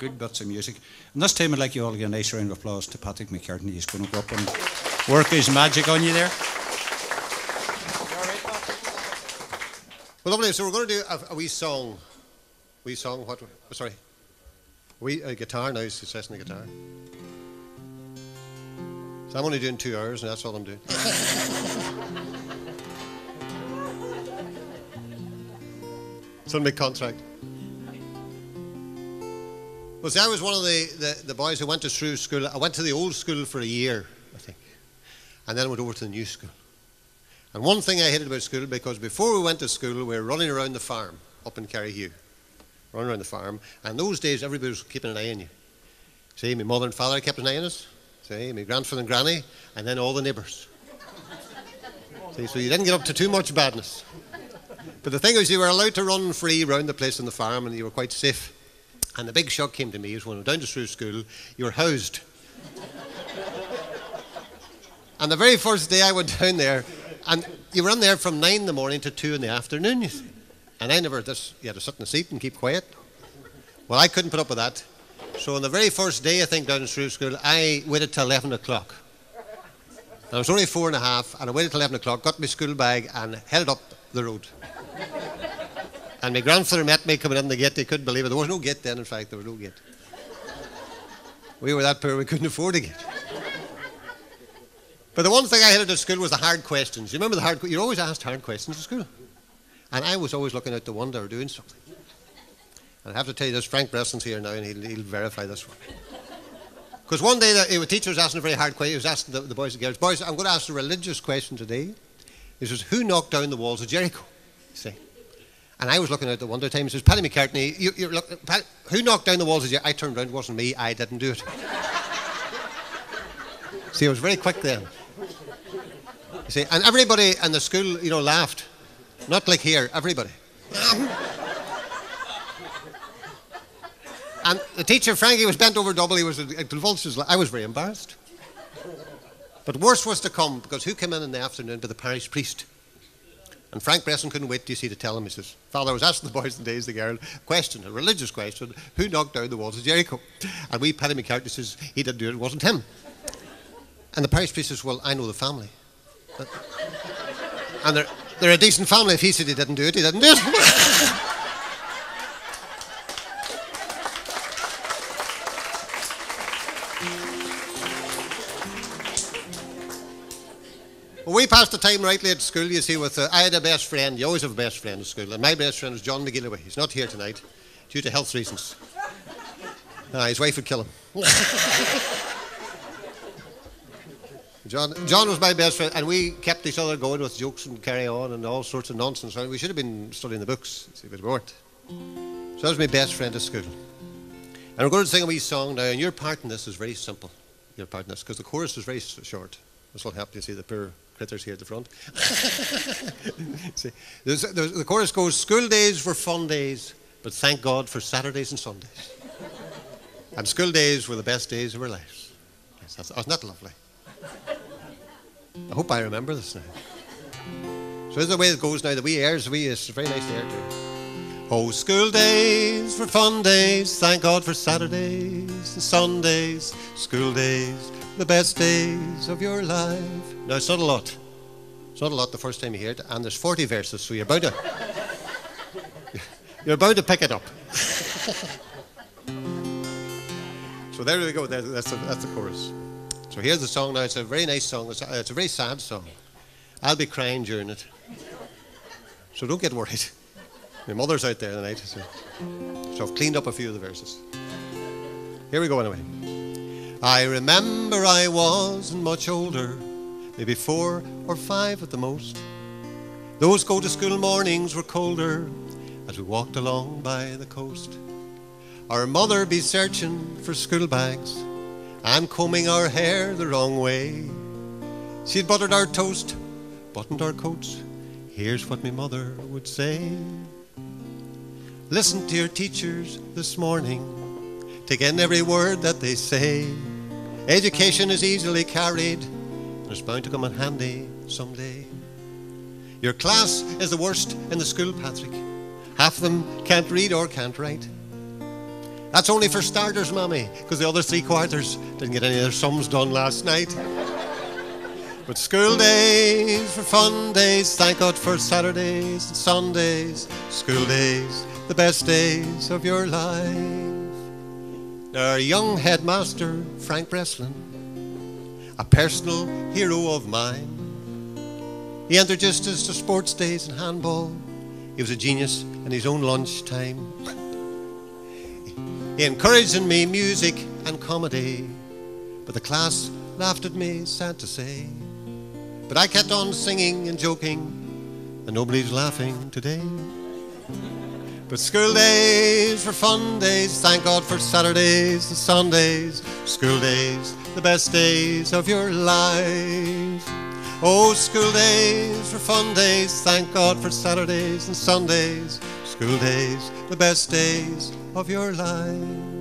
good bits of music. And this time I'd like you all to give a nice round of applause to Patrick McCartney. He's going to go up and work his magic on you there. Well, lovely. So we're going to do a wee song. Wee song, what? Sorry. A guitar now, he's assessing the guitar. So I'm only doing 2 hours, and that's all I'm doing. It's on my contract. Well, see, I was one of the boys who went to Shrove school. I went to the old school for a year, I think. And then I went over to the new school. And one thing I hated about school, because before we went to school, we were running around the farm up in Carrihue. Running around the farm. And those days, everybody was keeping an eye on you. See, my mother and father kept an eye on us. See, my grandfather and granny, and then all the neighbours. See, so you didn't get up to too much badness. But the thing was, you were allowed to run free around the place on the farm, and you were quite safe. And the big shock came to me is when I went down to Shrove school, you were housed. And the very first day I went down there, and you were in there from 9 in the morning to 2 in the afternoon, you see. And you had to sit in the seat and keep quiet. Well, I couldn't put up with that. So on the very first day, I think, down in Shrove school, I waited till 11 o'clock. And I was only 4 and a half, and I waited till 11 o'clock, got my school bag, and headed up the road. And my grandfather met me coming in the gate. He couldn't believe it. There was no gate then, in fact. There was no gate. We were that poor, we couldn't afford a gate. But the one thing I hated at school was the hard questions. You remember the hard questions? You're always asked hard questions at school. And I was always looking out the window doing something. And I have to tell you this, Frank Bresson's here now, and he'll verify this one. Because one day the teacher was asking a very hard question. He was asking the boys and girls, boys, I'm going to ask a religious question today. He says, who knocked down the walls of Jericho? See? And I was looking out the window time. He says, Paddy McCartney, who knocked down the walls of Jericho? I turned around, it wasn't me, I didn't do it. See, I was very quick then. You see, and everybody in the school, laughed. Not like here, everybody. And the teacher, Frankie, was bent over double. He was convulsed. I was very embarrassed. But worse was to come, because who came in the afternoon but the parish priest? And Frank Bresson couldn't wait, you see, to tell him. He says, Father, I was asking the boys in the days, the girl, a religious question, who knocked down the walls of Jericho? And we, Paddy McCartney, says, he didn't do it, it wasn't him. And the parish priest says, well, I know the family. And they're a decent family. If he said he didn't do it, he didn't do it. Well, we passed the time rightly at school, you see, with I had a best friend. You always have a best friend at school. And my best friend was John McGilloway. He's not here tonight due to health reasons. His wife would kill him. John was my best friend, and we kept each other going with jokes and carry on and all sorts of nonsense. We should have been studying the books, see, but we weren't. So that was my best friend at school. And we're going to sing a wee song now, and your part in this is very simple. Your part in this, because the chorus is very short. This will help you see the poor critters here at the front. See, the chorus goes, school days were fun days, but thank God for Saturdays and Sundays. And school days were the best days of our lives. Yes, isn't that lovely? I hope I remember this now. So this is the way it goes now. The wee airs, it's a very nice air too. Oh, school days were fun days, thank God for Saturdays and Sundays. School days, the best days of your life. Now it's not a lot. It's not a lot the first time you hear it, and there's 40 verses, so you're bound to pick it up. So there we go. That's the chorus. So here's the song now. It's a very nice song. It's a very sad song. I'll be crying during it. So don't get worried. My mother's out there tonight. So I've cleaned up a few of the verses. Here we go anyway. I remember I wasn't much older, maybe 4 or 5 at the most. Those go-to-school mornings were colder as we walked along by the coast. Our mother be searching for school bags and combing our hair the wrong way. She'd buttered our toast, buttoned our coats. Here's what my mother would say. Listen to your teachers this morning. Take in every word that they say. Education is easily carried, and it's bound to come in handy someday. Your class is the worst in the school, Patrick. Half of them can't read or can't write. That's only for starters, Mommy, because the other 3/4 didn't get any of their sums done last night. But school days were fun days, thank God for Saturdays and Sundays. School days, the best days of your life. Our young headmaster, Frank Breslin, a personal hero of mine. He introduced us to sports days and handball. He was a genius in his own lunchtime. He encouraged in me music and comedy, but the class laughed at me, sad to say. But I kept on singing and joking, and nobody's laughing today. But school days were fun days, thank God for Saturdays and Sundays. School days, the best days of your life. Oh, school days were fun days, thank God for Saturdays and Sundays. School days, the best days of your life.